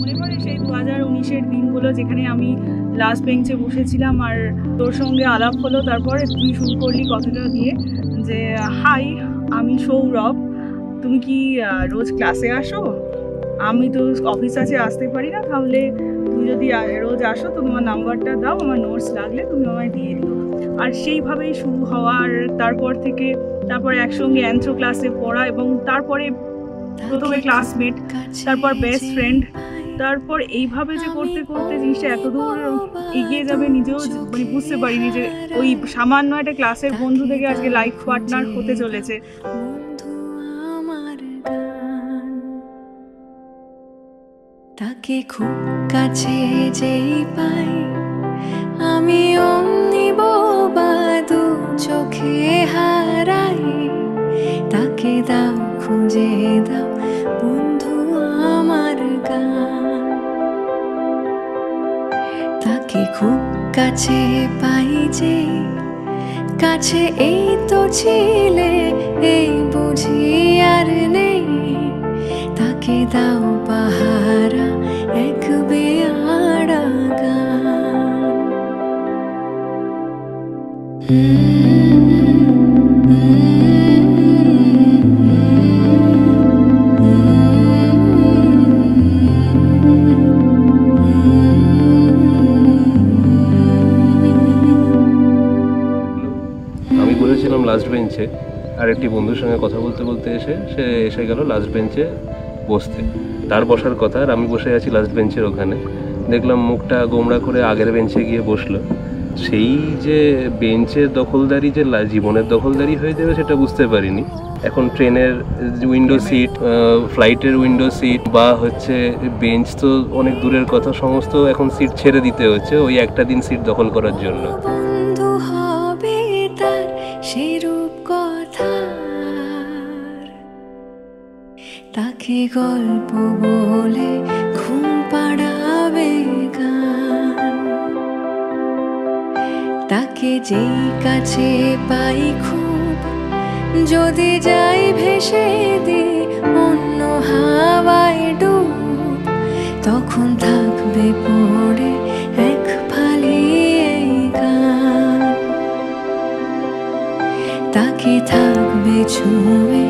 মনে পড়ে সেই 2019-এর দিনগুলো যেখানে আমি লাস্ট বেঞ্চে বসেছিলাম আর তোর সঙ্গে আলাপ হলো। তারপরে তুই শুরু করলি কথাটা দিয়ে যে হাই, আমি সৌরভ, তুমি কি রোজ ক্লাসে আসো? আমি তো অফিস আছে, আসতে পারি না, তাহলে তুমি যদি রোজ আসো তো তোমার নাম্বারটা দাও, আমার নোটস লাগলে তুমি আমায় দিয়ে দিও। আর সেইভাবেই শুরু হওয়া। আর তারপর একসঙ্গে অ্যান্থ্রো ক্লাসে পড়া, এবং তারপরে প্রথমে ক্লাসমেট, তারপর বেস্ট ফ্রেন্ড, তারপর এইভাবে যে করতে করতে জিনিসটা এতদূর এগিয়ে যাবে নিজেও মানে বুঝতে পারিনি যে ওই সামান্য একটা ক্লাসের বন্ধু থেকে আজকে লাইফ পার্টনার হতে চলেছে। তাকে খুব কাছে যেই পাই আমি অমনি বোবা, দু চোখে হারাই। তাকে দাও, খুঁজে দাও বন্ধু আমার গান। তাকে খুব কাছে পাই যে, কাছে এই তো ছিলে, এই বুঝি আর নেই। তাকে দাও পাহারা এক বেয়াড়া গান। আমি বসেছিলাম লাস্ট বেঞ্চে, আর একটি বন্ধুর সঙ্গে কথা বলতে বলতে সে এসে গেল লাস্ট বেঞ্চে বসতে। তার বসার কথা, আর আমি বসে আছি লাস্ট বেঞ্চের ওখানে। দেখলাম মুখটা গোমড়া করে আগের বেঞ্চে গিয়ে বসলো। সেই যে বেঞ্চের দখলদারি যে জীবনের দখলদারি হয়ে যাবে সেটা বুঝতে পারিনি। এখন ট্রেনের উইন্ডো সিট, ফ্লাইটের উইন্ডো সিট বা হচ্ছে বেঞ্চ তো অনেক দূরের কথা, সমস্ত এখন সিট ছেড়ে দিতে হচ্ছে ওই একটা দিন সিট দখল করার জন্য। বন্ধু হবে তার সেরূপ কথা, তাকে গল্প বলে ঘুম পাড়াবে গান। তাকে যেই কাছে পাই খুব, যদি যাই ভেসে দি অন্য হাওয়ায় ডুব, তখন থাকবে পড়ে এক ফালি এই গান। তাকে থাকবে ছুঁয়ে